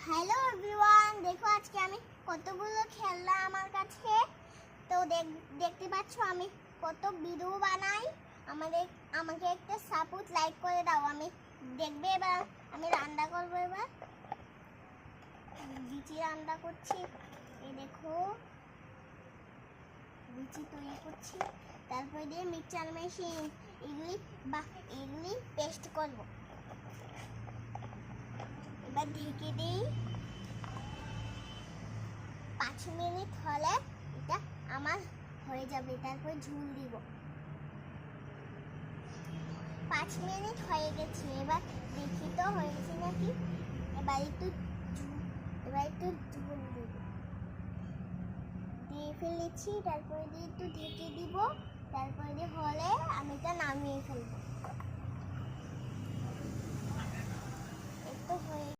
Hello everyone, দেখো আজকে আমি কতগুলো খেলনা আমার কাছে। তো দেখতে পাচ্ছ আমি কত ভিডিও বানাই। আমাকে একটা সাপোর্ট লাইক করে দাও। আমি দেখবে এবার আমি রান্না করবো। এবার লিচি রান্না করছি। এই দেখো লিচি তৈরি করছি। তারপরে দিয়ে মিক্সচার মেশিন এগুলি পেস্ট করবো। এবার ঢেকে দিই। 5 মিনিট হলে এটা আমার হয়ে যাবে। তারপর ঝুল দিব। 5 মিনিট হয়ে গেছে। এবার দেখি তো হয়েছে নাকি। এবার একটু ঝুল দিয়ে ফেলেছি। তারপরে দিয়ে একটু ঢেকে দিব। তারপরে দিয়ে হলে আমি এটা নামিয়ে ফেলবো। একটু হয়ে